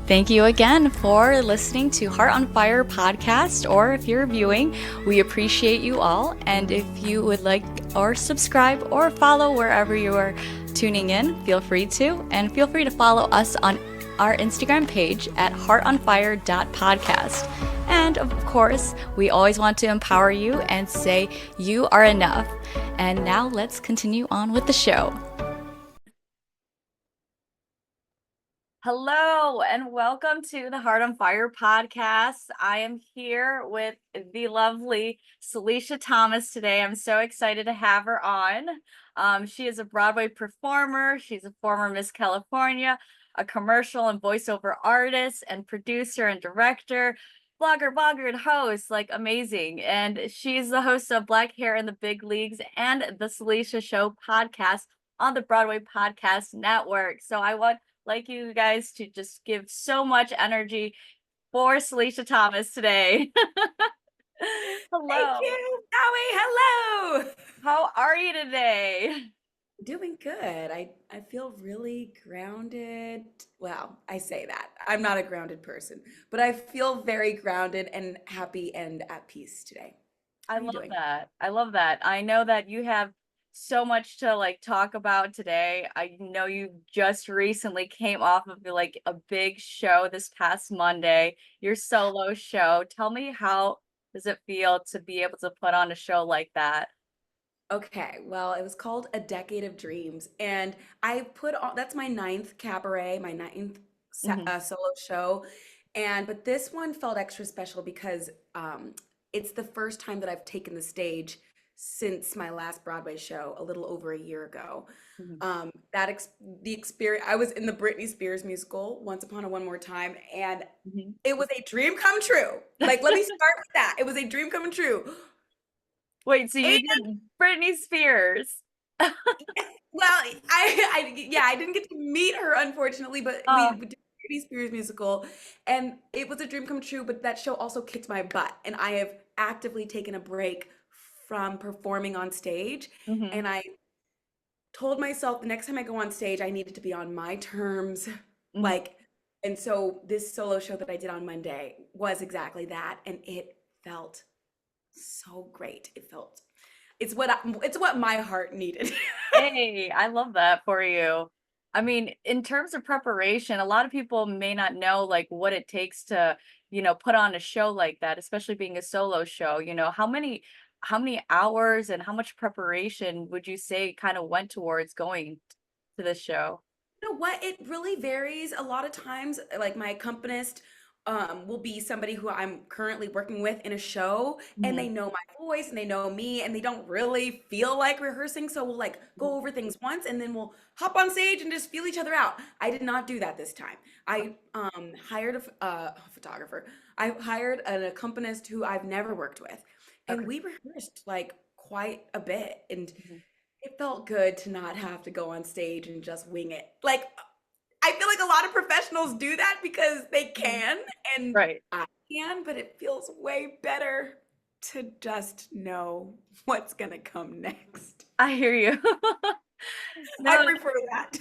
Thank you again for listening to Heart on Fire podcast, or if you're viewing, we appreciate you all. And if you would like or subscribe or follow wherever you are tuning in, feel free to. And feel free to follow us on our Instagram page at heartonfire.podcast. And of course, we always want to empower you and say you are enough. And now let's continue on with the show. Hello and welcome to the Heart on Fire podcast. I am here with the lovely Salisha Thomas today. I'm so excited to have her on. She is a Broadway performer. She's a former Miss California, a commercial and voiceover artist and producer and director, blogger and host, like amazing. And she's the host of Black Hair in the Big Leagues and the Salisha Show podcast on the Broadway Podcast Network. So I want like you guys to just give so much energy for Salisha Thomas today. Hello. Thank you, Zoe. Hello. How are you today? Doing good. I feel really grounded. Well, I say that. I'm not a grounded person, but I feel very grounded and happy and at peace today. How I are you love doing? that. I love that. I know that you have so much to like talk about today. I know you just recently came off of like a big show this past Monday, your solo show. Tell me, how does it feel to be able to put on a show like that? Okay, well, it was called A Decade of Dreams, and I put on that's my ninth cabaret, my ninth Mhm. solo show, and but this one felt extra special because it's the first time that I've taken the stage since my last Broadway show a little over a year ago. Mhm. The experience, I was in the Britney Spears musical Once Upon a One More Time, and Mhm. it was a dream come true. Like, let me start with that. It was a dream come true. Wait, so you did Britney Spears? Well, yeah, I didn't get to meet her unfortunately, but we Oh, did Britney Spears musical, and it was a dream come true. But that show also kicked my butt, and I have actively taken a break from performing on stage. mhm. And I told myself the next time I go on stage, I needed to be on my terms, Mhm. like. And so this solo show that I did on Monday was exactly that, and it felt so great. It's what my heart needed. Hey, I love that for you. I mean, in terms of preparation, a lot of people may not know like what it takes to, put on a show like that, especially being a solo show. How many hours and how much preparation would you say kind of went towards going to this show? You know what? It really varies. A lot of times, like my accompanist will be somebody who I'm currently working with in a show, and Mhm. they know my voice and they know me, and they don't really feel like rehearsing. So we'll like go over things once, and then we'll hop on stage and just feel each other out. I did not do that this time. I hired a photographer. I hired an accompanist who I've never worked with, and Okay. we rehearsed like quite a bit. And Mhm. it felt good to not have to go on stage and just wing it. Like, I feel like a lot of professionals do that because they Mhm. can, and Right. I can, but it feels way better to just know what's gonna come next. I hear you. I No, prefer that.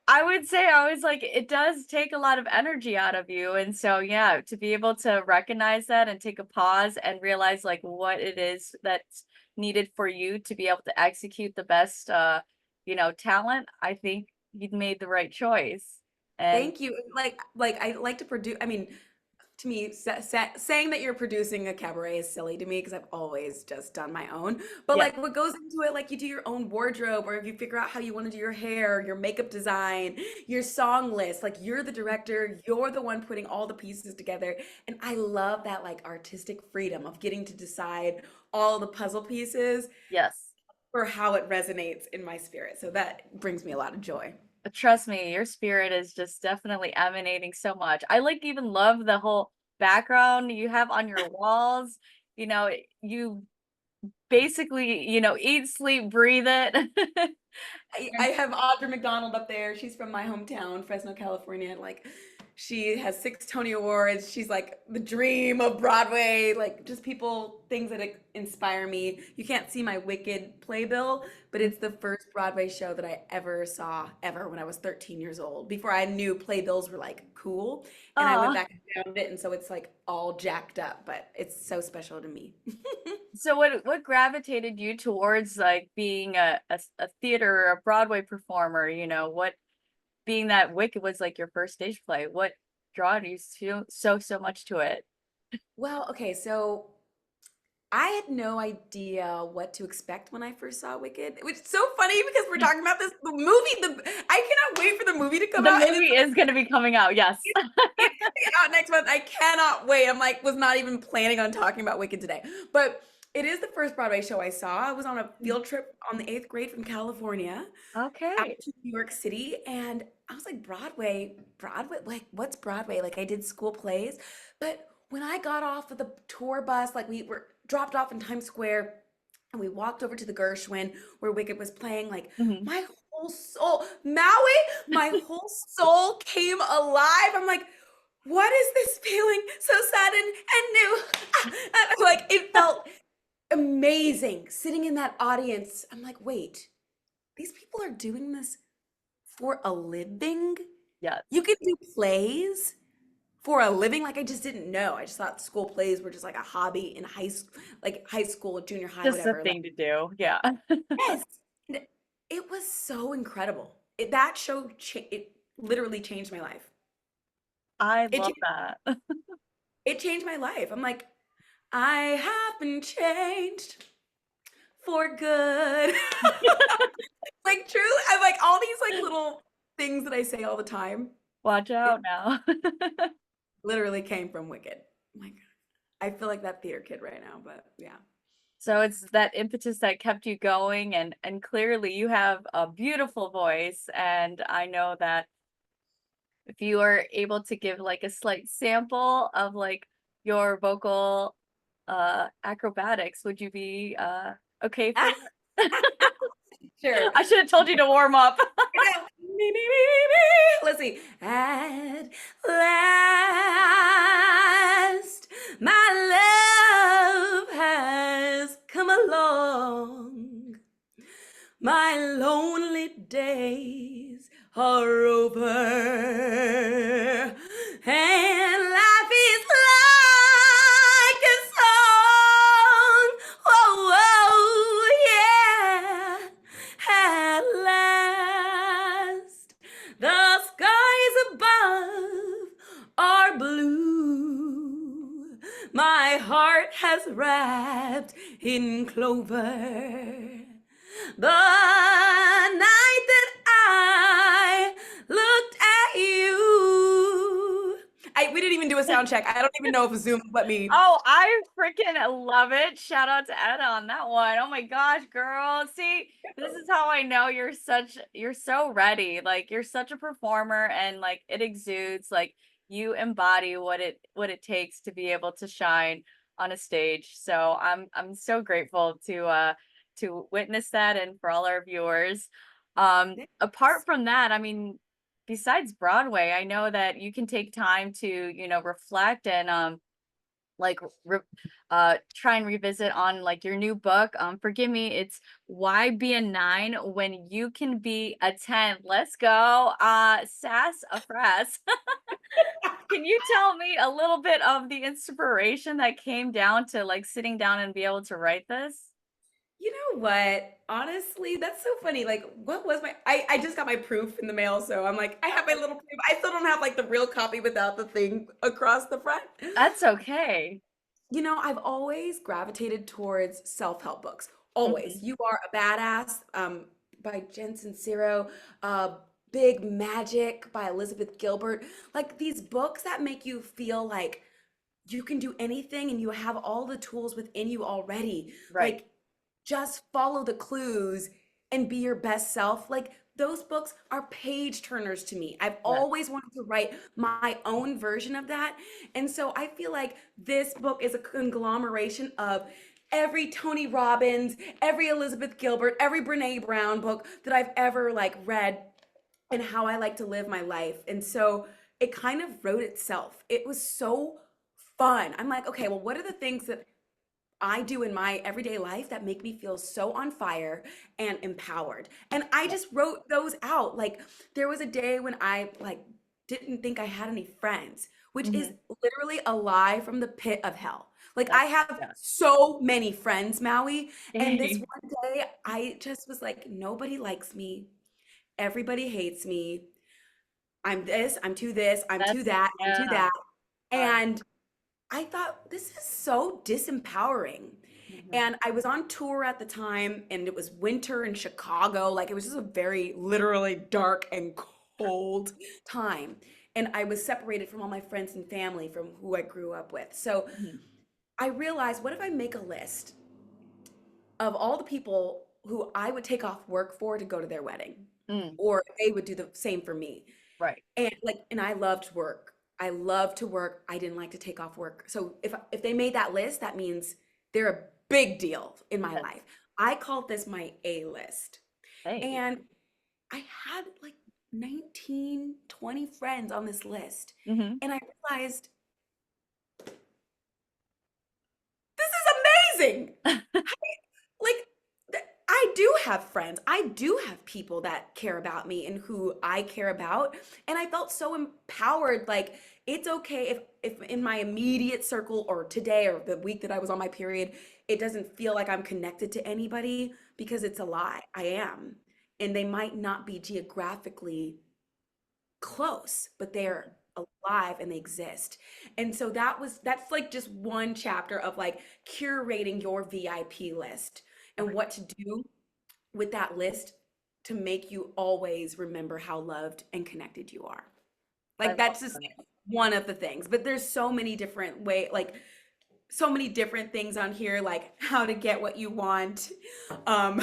I would say I was like, it does take a lot of energy out of you. And so, yeah, to be able to recognize that and take a pause and realize like what it is that's needed for you to be able to execute the best, talent, I think you'd made the right choice. And Thank you. Like I like to produce. I mean, to me, saying that you're producing a cabaret is silly to me because I've always just done my own. But yeah, like what goes into it, like you do your own wardrobe, or you figure out how you want to do your hair, your makeup design, your song list. Like you're the director, you're the one putting all the pieces together. And I love that like artistic freedom of getting to decide all the puzzle pieces yes. for how it resonates in my spirit. So that brings me a lot of joy. Trust me, your spirit is just definitely emanating so much. I like even love the whole background you have on your walls. You basically, eat, sleep, breathe it. I have Audra McDonald up there. She's from my hometown, Fresno, California. Like She has 6 Tony Awards. She's like the dream of Broadway, like just people, things that inspire me. You can't see my Wicked playbill, but it's the first Broadway show that I ever saw ever when I was 13 years old, before I knew playbills were like cool. And I went Oh, back and found it, and so it's like all jacked up, but it's so special to me. so what gravitated you towards like being a theater or a Broadway performer? What being that Wicked was like your first stage play, what drawn you so much to it? Well, okay, so I had no idea what to expect when I first saw Wicked, which is so funny because we're talking about this the movie. I cannot wait for the movie to come The out, and movie is going to be coming out, yes. it's coming out next month. I cannot wait. I'm like, was not even planning on talking about Wicked today, but it is the first Broadway show I saw. I was on a field trip on the eighth grade from California out Okay. to New York City, and I was like, Broadway, like what's Broadway? Like I did school plays, but when I got off of the tour bus, like we were dropped off in Times Square, and we walked over to the Gershwin where Wicked was playing, like Mhm. my whole soul, Maui, my whole soul came alive. I'm like, what is this feeling so sudden and new? Like it felt amazing sitting in that audience. I'm like, wait, these people are doing this for a living? Yes. You can do plays for a living? Like I just didn't know. I just thought school plays were just like a hobby in high school, junior high, Just a whatever. Like, thing to do. Yeah. yes. And it was so incredible. That show it literally changed my life. I It love cha- that. it changed my life. I'm like, I have been changed for good. Like true, I'm like all these like little things that I say all the time. Watch It out now. literally came from Wicked. Oh my God. I feel like that theater kid right now, but yeah. So it's that impetus that kept you going, and clearly you have a beautiful voice, and I know that if you are able to give like a slight sample of like your vocal acrobatics, would you be okay for that? Sure. I should have told you to warm up. I know. Me, me, me, me, me. Let's see. At last, my love has come along. My lonely days are over, and life is like a song. Oh, oh, yeah. At last, the skies above are blue. My heart has wrapped in clover. The night that I looked at you. We didn't even do a sound check. I don't even know if Zoom let me. Oh, I freaking love it. Shout out to Etta on that one. Oh my gosh, girl. See, this is how I know you're so ready. Like you're such a performer, and like it exudes, like you embody what it takes to be able to shine on a stage. So I'm so grateful to witness that, and for all our viewers. Apart from that, I mean, besides Broadway, I know that you can take time to, reflect and like re- try and revisit on like your new book. Forgive me, it's Why Be a Nine When You Can Be a 10. Let's go. Sass Afras. Can you tell me a little bit of the inspiration that came down to like sitting down and be able to write this? You know what? Honestly, that's so funny. Like, what was I just got my proof in the mail, so I'm like, I have my little proof. I still don't have like the real copy without the thing across the front. That's okay. I've always gravitated towards self-help books. Always. Mhm. You Are a Badass by Jen Sincero, Big Magic by Elizabeth Gilbert. Like these books that make you feel like you can do anything and you have all the tools within you already. Right. Like just follow the clues and be your best self. Like those books are page turners to me. I've Yes. always wanted to write my own version of that. And so I feel like this book is a conglomeration of every Tony Robbins, every Elizabeth Gilbert, every Brene Brown book that I've ever like read and how I like to live my life. And so it kind of wrote itself. It was so fun. I'm like, okay, well, what are the things that I do in my everyday life that make me feel so on fire and empowered? And I Yeah. just wrote those out. Like there was a day when I like didn't think I had any friends, which is Hmm. literally a lie from the pit of hell. Like I That's have yeah. so many friends, Maui, and this Hey, one day I just was like, nobody likes me. Everybody hates me. I'm this, I'm to that's that, I'm to yeah. that. Hard. And I thought this is so disempowering. Hmm. And I was on tour at the time and it was winter in Chicago. Like it was just a very literally dark and cold time. And I was separated from all my friends and family from who I grew up with. So Hmm. I realized, what if I make a list of all the people who I would take off work for to go to their wedding? Mm, Or they would do the same for me. right. And like, and I loved work. I love to work. I didn't like to take off work. So if they made that list, that means they're a big deal in my Yes. life. I called this my A list. Hey. And I had like 19, 20 friends on this list. Hmm. And I realized this is amazing. Like I do have friends. I do have people that care about me and who I care about. And I felt so empowered. Like it's okay if in my immediate circle or today or the week that I was on my period, it doesn't feel like I'm connected to anybody because it's a lie. I am. And they might not be geographically close, but they're alive and they exist. And so that's like just one chapter of like curating your VIP list and Right. what to do with that list to make you always remember how loved and connected you are. I Like love that's just that. one of the things, but there's so many different like so many different things on here, like how to get what you want, um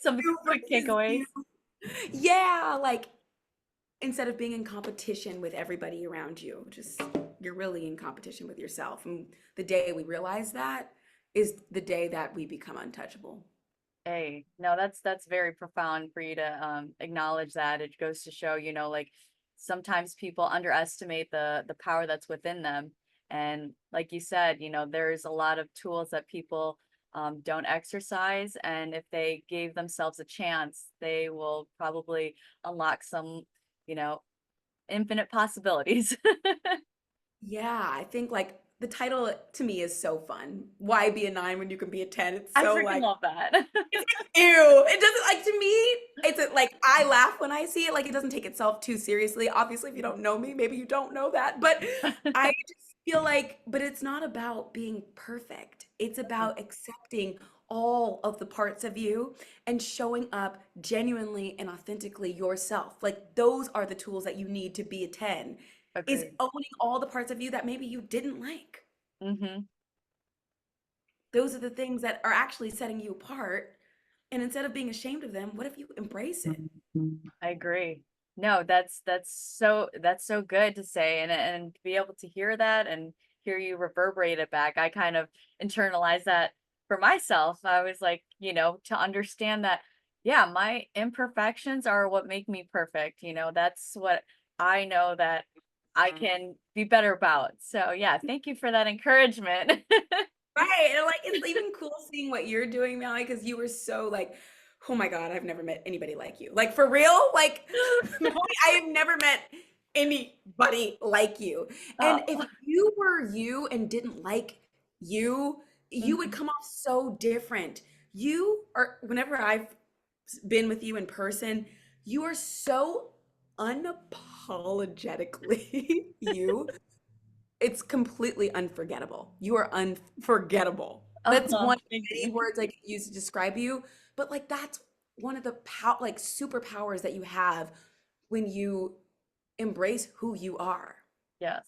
Some you quick versus takeaways. you. Yeah, like instead of being in competition with everybody around you, just you're really in competition with yourself. And the day we realize that is the day that we become untouchable. Hey, no, that's very profound for you to acknowledge that. It goes to show, like sometimes people underestimate the power that's within them. And like you said, there's a lot of tools that people don't exercise. And if they gave themselves a chance, they will probably unlock some, you know, infinite possibilities. Yeah, I think like the title to me is so fun. Why be a nine when you can be a 10? It's I so freaking like, love that. it's like, ew. It doesn't like to me, like I laugh when I see it. Like it doesn't take itself too seriously. Obviously, if you don't know me, maybe you don't know that. But I just feel like, but it's not about being perfect. It's about accepting all of the parts of you and showing up genuinely and authentically yourself. Like those are the tools that you need to be a 10, is Agreed. owning all the parts of you that maybe you didn't like. Hmm. Those are the things that are actually setting you apart. And instead of being ashamed of them, what if you embrace it? I agree. No, that's so good to say and to be able to hear that and hear you reverberate it back. I kind of internalized that for myself. I was like, to understand that, yeah, my imperfections are what make me perfect. That's what I know that I can be better about. So yeah, thank you for that encouragement. Right. And like it's even cool seeing what you're doing, Mallory, because you were so like, oh my God, I've never met anybody like you. Like for real, like Mallory, I have never met anybody like you. And if Oh. you were you and didn't like you, you would Mhm. come off so different. You are, whenever I've been with you in person, you are so unapologetically you. It's completely unforgettable. You are unforgettable. That's Oh, one of thank many you. words I could use to describe you, but like that's one of the like superpowers that you have when you embrace who you are. Yes.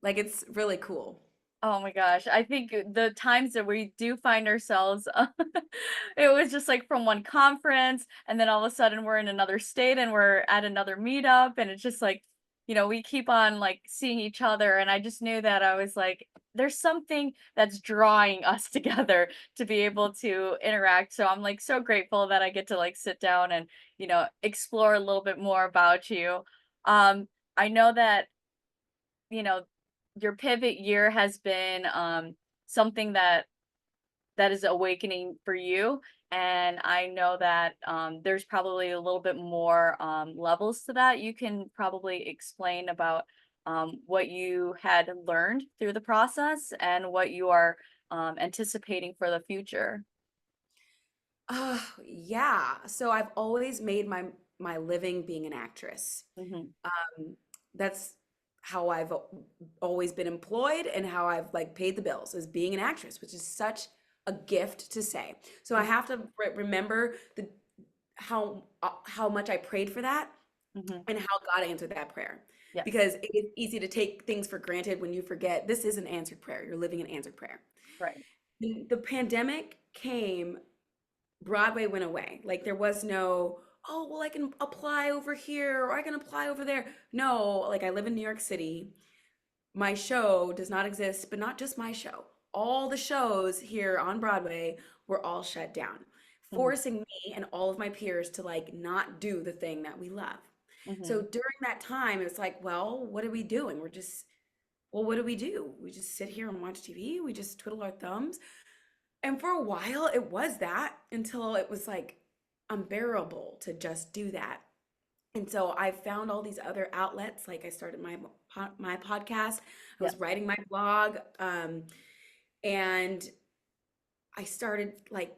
Like it's really cool. Oh my gosh. I think the times that we do find ourselves, it was just like from one conference, and then all of a sudden we're in another state and we're at another meetup, and it's just like, we keep on like seeing each other. And I just knew that I was like, there's something that's drawing us together to be able to interact. So I'm like so grateful that I get to like sit down and, explore a little bit more about you. Um, I know that, you know, your pivot year has been something that is awakening for you. And I know that there's probably a little bit more levels to that. You can probably explain about what you had learned through the process and what you are anticipating for the future. Yeah. So I've always made my living being an actress. Hmm. That's how I've always been employed and how I've like paid the bills is being an actress, which is such a gift to say. So I have to remember the how much I prayed for that Hmm. and how God answered that prayer. Yes. Because it's easy to take things for granted when you forget this is an answered prayer. You're living an answered prayer. Right. The pandemic came, Broadway went away. Like there was no, oh, well, I can apply over here or I can apply over there. No, like I live in New York City. My show does not exist, but not just my show. All the shows here on Broadway were all shut down, Hmm. forcing me and all of my peers to like not do the thing that we love. So Hmm. during that time, it's like, well, what are we doing? We're just, well, what do? We just sit here and watch TV. We just twiddle our thumbs. And for a while, it was that until it was like unbearable to just do that. And so I found all these other outlets. Like I started my podcast. I was Yes. writing my blog, and I started like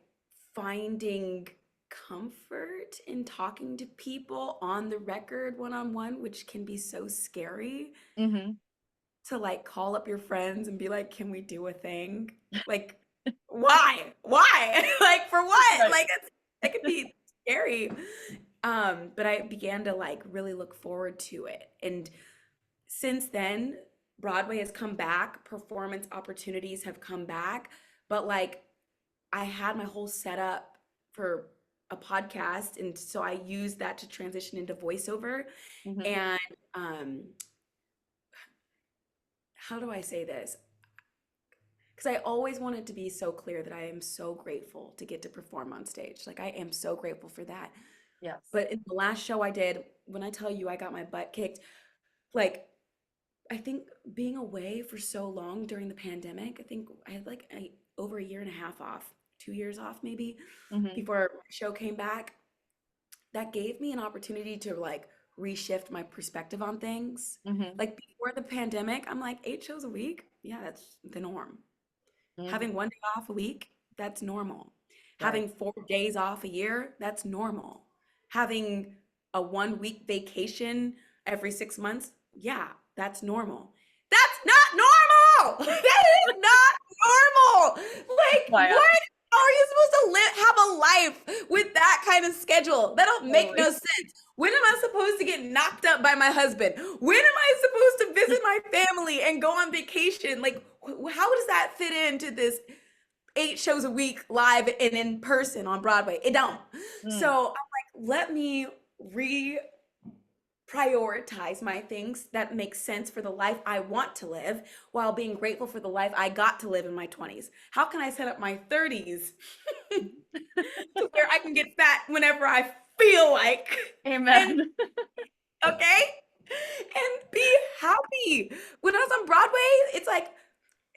finding comfort in talking to people on the record one on one, which can be so scary Hmm. to like call up your friends and be like, "Can we do a thing?" Like, why? Why? Like for what? Right. Like it could be scary. But I began to like really look forward to it. And since then, Broadway has come back, performance opportunities have come back, but like I had my whole setup for a podcast, and so I used that to transition into voiceover. Hmm. And um, how do I say this? Because I always wanted to be so clear that I am so grateful to get to perform on stage. Like I am so grateful for that. Yes. But in the last show I did, when I tell you I got my butt kicked, like I think being away for so long during the pandemic, I think I had like over a year and a half off, 2 years off maybe, Hmm. before my show came back. That gave me an opportunity to like reshift my perspective on things. Hmm. Like before the pandemic, I'm like 8 shows a week. Yeah, that's the norm. Hmm. Having one day off a week, that's normal. Right. Having 4 days off a year, that's normal. Having a 1 week vacation every 6 months, yeah, that's normal. That's not normal. That is not normal. Like, Why? what? How are you supposed to live, have a life with that kind of schedule? That don't make no Totally. sense. When am I supposed to get knocked up by my husband? When am I supposed to visit my family and go on vacation? Like, how does that fit into this 8 shows a week live and in person on Broadway? It don't. So Mm. I'm like, let me prioritize my things that make sense for the life I want to live while being grateful for the life I got to live in my 20s. How can I set up my 30s to where I can get fat whenever I feel like and Amen. okay? And be happy. When I was on Broadway, it's like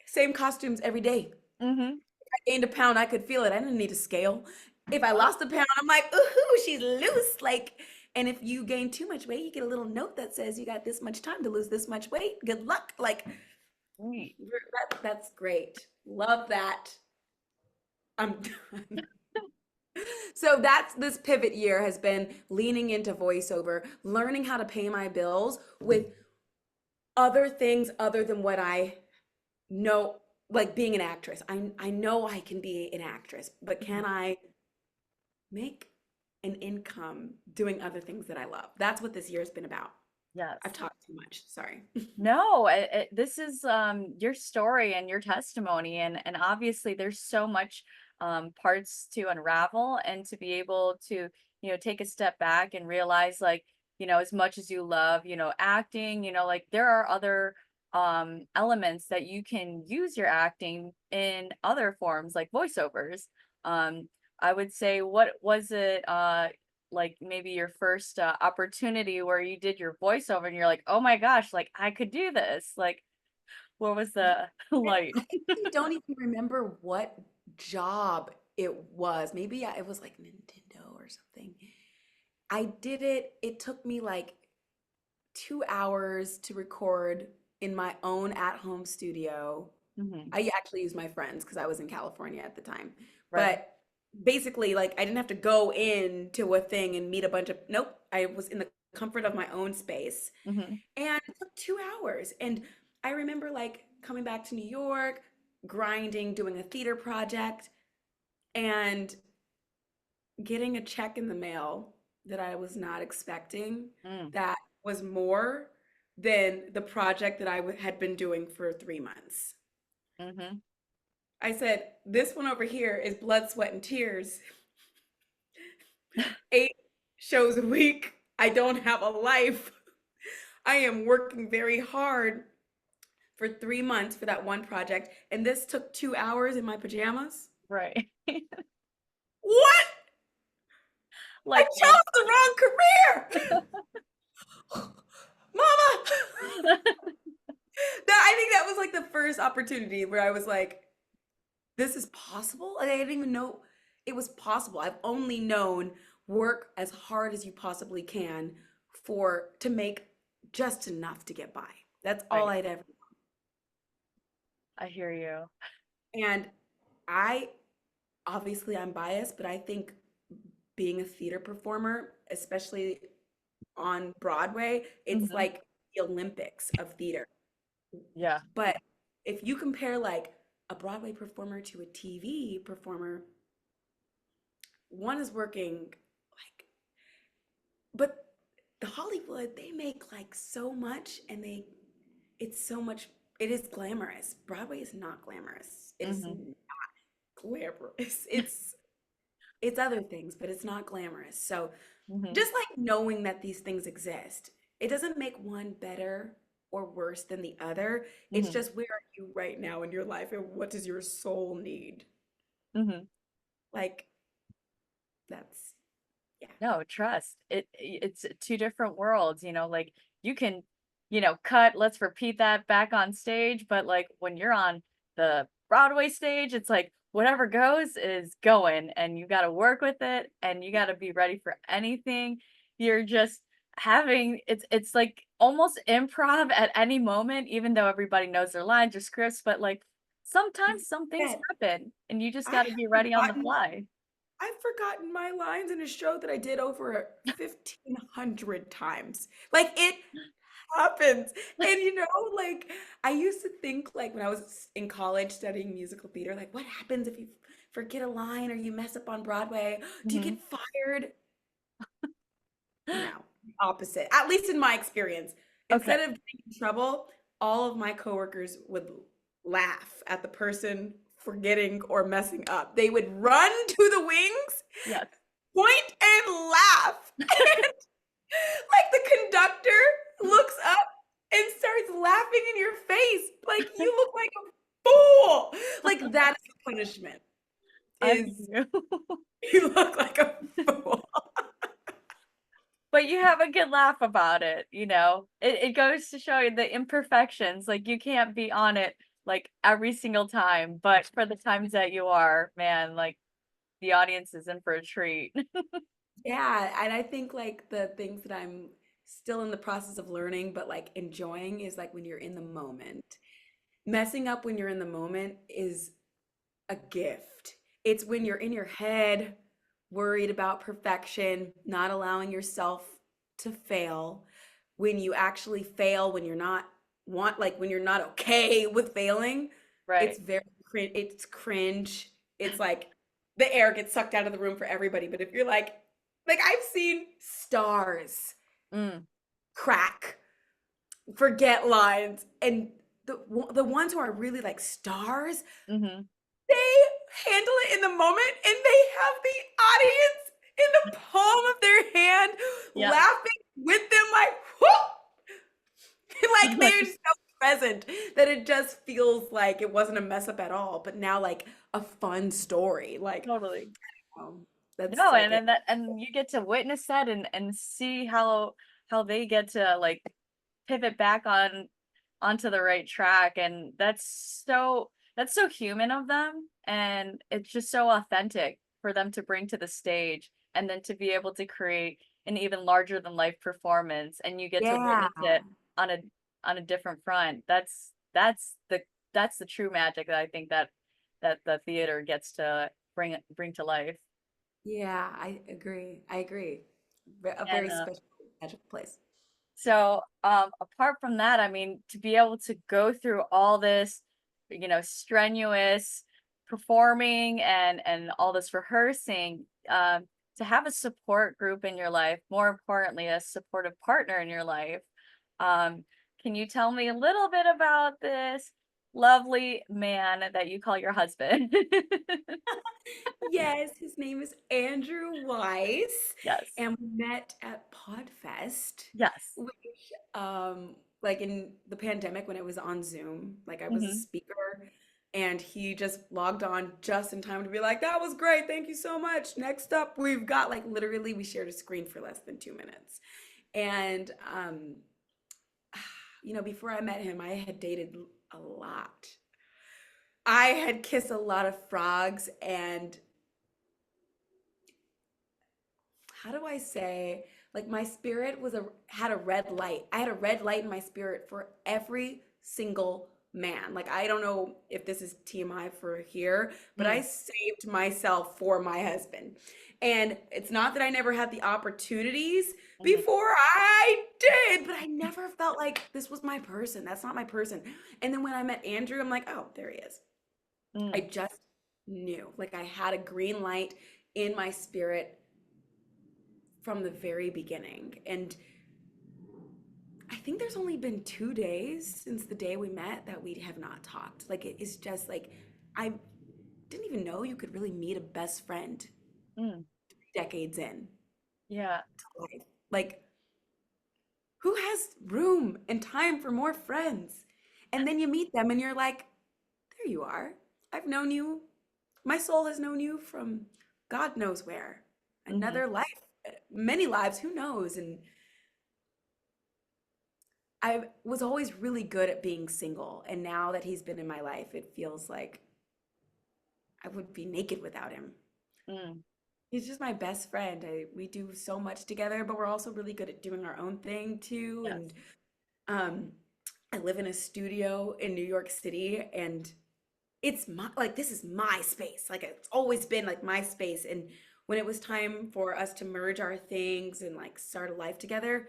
same costumes every day. Hmm. I gained a pound, I could feel it. I didn't need a scale. If I lost a pound, I'm like, ooh, she's loose. Like, and if you gain too much weight, you get a little note that says you got this much time to lose this much weight. Good luck. Like, Sweet. that's great. Love that. I'm done. So that's this pivot year has been leaning into voiceover, learning how to pay my bills with other things other than what I know, like being an actress. I know I can be an actress, but Mhm. can I make an income doing other things that I love? That's what this year has been about. I've Yes. talked too much. Sorry. No, this is your story and your testimony, and obviously there's so much parts to unravel and to be able to, take a step back and realize, like, as much as you love, acting, like there are other elements that you can use your acting in other forms like voiceovers. Um I would say, what was it like maybe your first opportunity where you did your voiceover and you're like, oh my gosh, like I could do this. Like, what was Yeah, the and light? I actually don't even remember what job it was. Maybe yeah, it was like Nintendo or something. I did it. It took me like 2 hours to record in my own at-home studio. Hmm. I actually used my friends because I was in California at the time. Right. But basically, like I didn't have to go into a thing and meet a bunch of, nope, I was in the comfort of my own space. Hmm. And it took 2 hours. And I remember like coming back to New York, grinding, doing a theater project, and getting a check in the mail that I was not expecting Mm. that was more than the project that had been doing for 3 months. Hmm. I said, this one over here is blood, sweat, and tears. 8 shows a week. I don't have a life. I am working very hard for 3 months for that one project. And this took 2 hours in my pajamas. Right. What? I Like chose the wrong career. Mama. I think that was like the first opportunity where I was like, this is possible? Like, I didn't even know it was possible. I've only known work as hard as you possibly can to make just enough to get by. That's all right. I'd ever. I hear you. And I obviously I'm biased, but I think being a theater performer, especially on Broadway, it's Hmm. like the Olympics of theater. Yeah. But if you compare like a Broadway performer to a TV performer, one is working like, but the Hollywood, they make like so much and it's so much, it is glamorous. Broadway is not glamorous. It is Hmm. not glamorous. It's other things, but it's not glamorous. So Hmm. just like knowing that these things exist, it doesn't make one better or worse than the other. It's Hmm. just where are you right now in your life and what does your soul need? Hmm. Like that's yeah. No, trust. It's two different worlds, like you can, cut, let's repeat that back on stage, but like when you're on the Broadway stage, it's like whatever goes is going and you got to work with it and you got to be ready for anything. You're just having it's like almost improv at any moment, even though everybody knows their lines or scripts, but like sometimes some things Yeah, happen and you just I got to have be ready on the forgotten fly. I've forgotten my lines in a show that I did over 1,500 times. Like it happens. And like I used to think like when I was in college studying musical theater, like what happens if you forget a line or you mess up on Broadway? Do you get Mhm. fired? No, opposite. At least in my experience. Okay. Instead of getting in trouble, all of my coworkers would laugh at the person forgetting or messing up. They would run to the wings, Yes. point and laugh. Like the conductor looks up and starts laughing in your face. Like you look like a fool. Like that is the punishment. I Is hear you. you look like a fool. But you have a good laugh about it, you know? It goes to show you the imperfections, like, you can't be on it, like, every single time, but for the times that you are, man, like, the audience is in for a treat. Yeah, and I think like the things that I'm still in the process of learning, but like enjoying is like when you're in the moment. Messing up when you're in the moment is a gift. It's when you're in your head, worried about perfection, not allowing yourself to fail. When you actually fail, when you're not when you're not okay with failing, Right. it's cringe. It's like the air gets sucked out of the room for everybody. But if you're like I've seen stars Mm. crack, forget lines, and the ones who are really like stars, Mhm. they handle it in the moment and they have the audience in the palm of their hand Yep. laughing with them like whoop! Like they're so present that it just feels like it wasn't a mess up at all, but now like a fun story. Like Totally. um, That's No, like and it. then that and you get to witness that and see how they get to like pivot back onto the right track, and that's so human of them, and it's just so authentic for them to bring to the stage, and then to be able to create an even larger than life performance, and you get to Yeah. witness it on a different front. That's the true magic that I think that the theater gets to bring to life. Yeah, I agree. I agree. A And very special magical place. so, apart from that, I mean, to be able to go through all this, strenuous performing and all this rehearsing, to have a support group in your life, more importantly, a supportive partner in your life. Um, can you tell me a little bit about this lovely man that you call your husband? Yes, his name is Andrew Weiss, Yes. and we met at Podfest, Yes. which, like in the pandemic when it was on Zoom, like I was a Hmm. speaker, and he just logged on just in time to be like, "That was great, thank you so much. Next up, we've got," like literally we shared a screen for less than 2 minutes, and before I met him, I had dated a lot. I had kissed a lot of frogs, and how do I say, like my spirit had a red light. I had a red light in my spirit for every single man. Like I don't know if this is TMI for here, but I Mm, saved myself for my husband. And it's not that I never had the opportunities mhm, before I did, but I never felt like this was my person. That's not my person. And then when I met Andrew, I'm like, oh, there he is. I mm, just knew. Like I had a green light in my spirit from the very beginning. And I think there's only been 2 days since the day we met that we have not talked. Like it is just like I didn't even know you could really meet a best friend mm. 3 decades in Yeah. life. Like who has room and time for more friends? And then you meet them and you're like, there you are. I've known you. My soul has known you from God knows where. Mhm. Another life, many lives, who knows? And I was always really good at being single, and now that he's been in my life, it feels like I would be naked without him. Mm. He's just my best friend. We do so much together, but we're also really good at doing our own thing too. Yes. And um, I live in a studio in New York City, and it's my like this is my space. Like it's always been like my space. And when it was time for us to merge our things and like start a life together,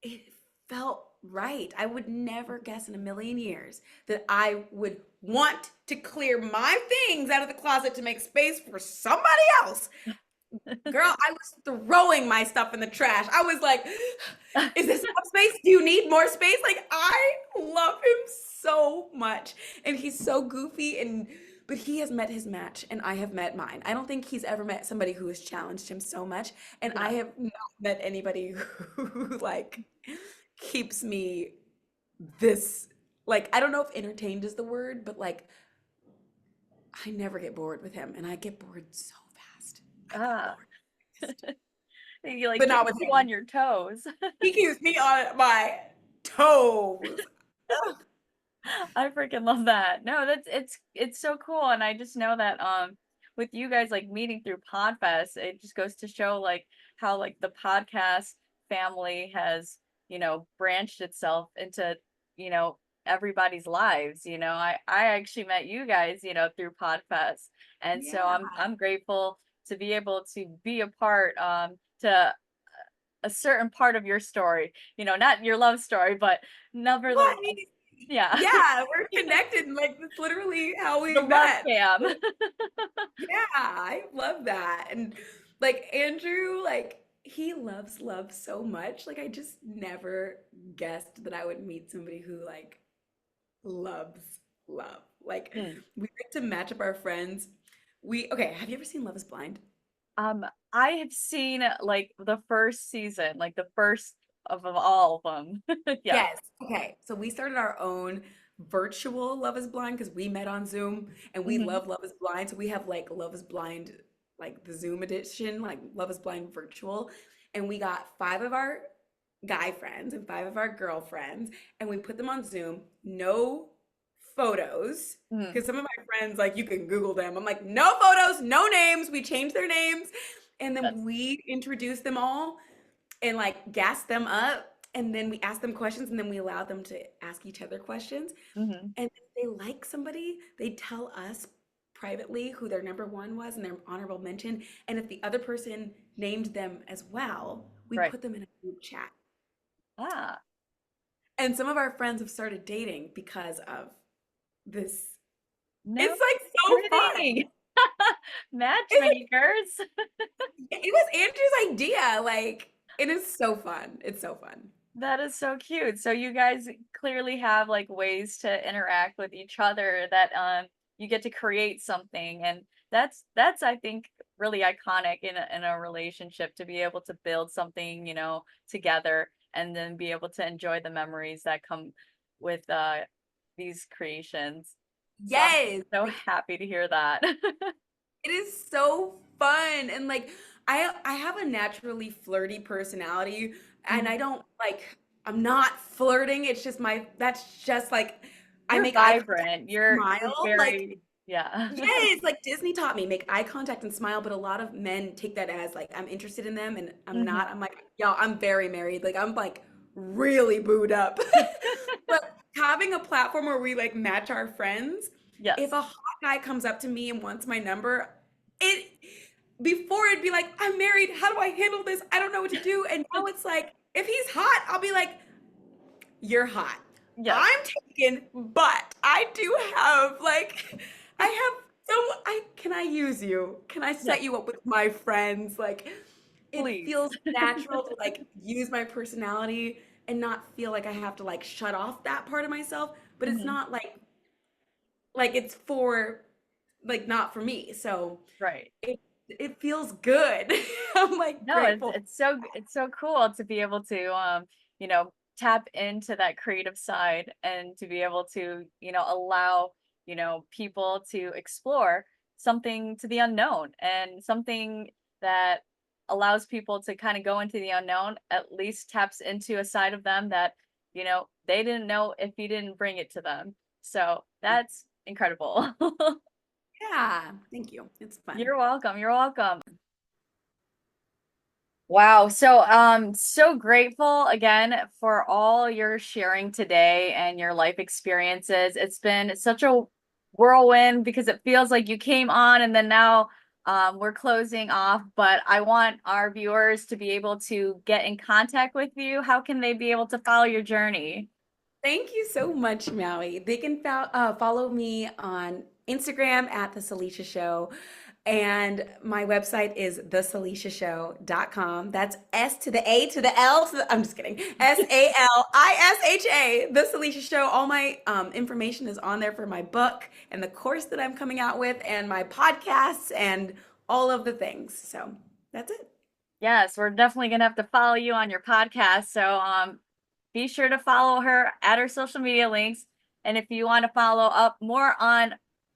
it felt right. I would never guess in a million years that I would want to clear my things out of the closet to make space for somebody else. Girl, I was throwing my stuff in the trash. I was like, is this enough space? Do you need more space? Like, I love him so much. And he's so goofy but he has met his match and I have met mine. I don't think he's ever met somebody who has challenged him so much. And I Yes. have not met anybody who like keeps me this like I don't know if entertained is the word, but like I never get bored with him and I get bored so fast. I get Ah. bored fast. He like But not keeps with you him. on your toes. He keeps me on my toes. Ugh. I freaking love that. No, it's so cool, and I just know that with you guys like meeting through Podfest, it just goes to show like how like the podcast family has, branched itself into, you know, everybody's lives. I actually met you guys, through Podfest. And so Yeah. I'm grateful to be able to be a part to a certain part of your story, not your love story, but nevertheless, What? yeah. Yeah, we're connected. Like that's literally how The we love met. cam. Yeah, I love that. And like Andrew, like he loves love so much. Like I just never guessed that I would meet somebody who like loves love. Like Mm. we like to match up our friends. Okay, have you ever seen Love is Blind? Um, I have seen like the first season, like the first of all of them. Yes. Yes. Okay. So we started our own virtual Love is Blind because we met on Zoom and we Hmm. love Love is Blind. So we have like Love is Blind like the Zoom edition, like Love is Blind virtual, and we got five of our guy friends and five of our girlfriends, and we put them on Zoom. No photos, Mhm. because some of my friends, like, you can Google them. I'm like, no photos, no names. We changed their names, and then That's we introduced them all and like gassed them up. And then we asked them questions, and then we allowed them to ask each other questions. mhm. And if they like somebody, they tell us privately who their number one was and their honorable mention. And if the other person named them as well, we Right. put them in a group chat. Ah, And some of our friends have started dating because of this. no It's like so fun. kidding. It's Matchmakers. it was Andrew's idea. Like, it is so fun. It's so fun. That is so cute. So you guys clearly have like ways to interact with each other that you get to create something, and that's I think really iconic in a relationship to be able to build something, together and then be able to enjoy the memories that come with these creations. So I'm Yes. so Like, happy to hear that. it is so fun. And like, I have a naturally flirty personality, and I Mhm. don't like, I'm not flirting. It's just that's just like, I You're make eye contact vibrant. and You're smile. Like, very, yeah. yes, like Disney taught me, make eye contact and smile, but a lot of men take that as like I'm interested in them and I'm Mhm. not. I'm like, y'all, I'm very married. Like, I'm like really booed up. But having a platform where we like match our friends, if Yes. a hot guy comes up to me and wants my number, it before it'd be like, I'm married, how do I handle this? I don't know what to do. And now it's like, if he's hot, I'll be like, you're hot. Yes. I'm taken, but I do have like I have so I can I use you? Can I Yes. set you up with my friends? Like, it Please. feels natural to like use my personality and not feel like I have to like shut off that part of myself, but it's Mhm. not like it's for like not for me. So Right. it feels good. I'm like No, it's grateful. it's so it's so cool to be able to tap into that creative side and to be able to, allow, people to explore something to the unknown and something that allows people to kind of go into the unknown, at least taps into a side of them that, they didn't know if you didn't bring it to them. So that's incredible. Yeah, thank you. It's fun. You're welcome. You're welcome. Wow. So, so grateful again for all your sharing today and your life experiences. It's been such a whirlwind because it feels like you came on and then now we're closing off. But I want our viewers to be able to get in contact with you. How can they be able to follow your journey? Thank you so much, Maui. They can follow me on Instagram at The Salisha Show. And my website is thesalishashow.com. That's S to the A to the L to the, I'm just kidding. SALISHA, The Salisha Show. All my information is on there for my book and the course that I'm coming out with and my podcasts and all of the things. So that's it. Yes, we're definitely gonna have to follow you on your podcast. So be sure to follow her at her social media links. And if you want to follow up more on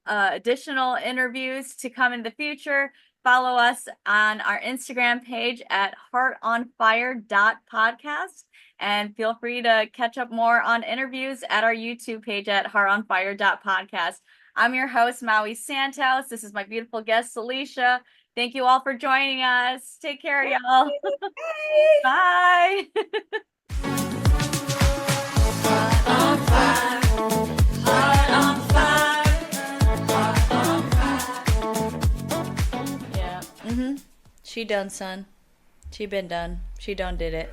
additional interviews to come in the future, follow us on our Instagram page at heartonfire.podcast. And feel free to catch up more on interviews at our YouTube page at heartonfire.podcast. I'm your host, Maui Santos. This is my beautiful guest, Salisha. Thank you all for joining us. Take care, y'all. Bye. Bye. Yeah. She done, son. She been done. She done did it.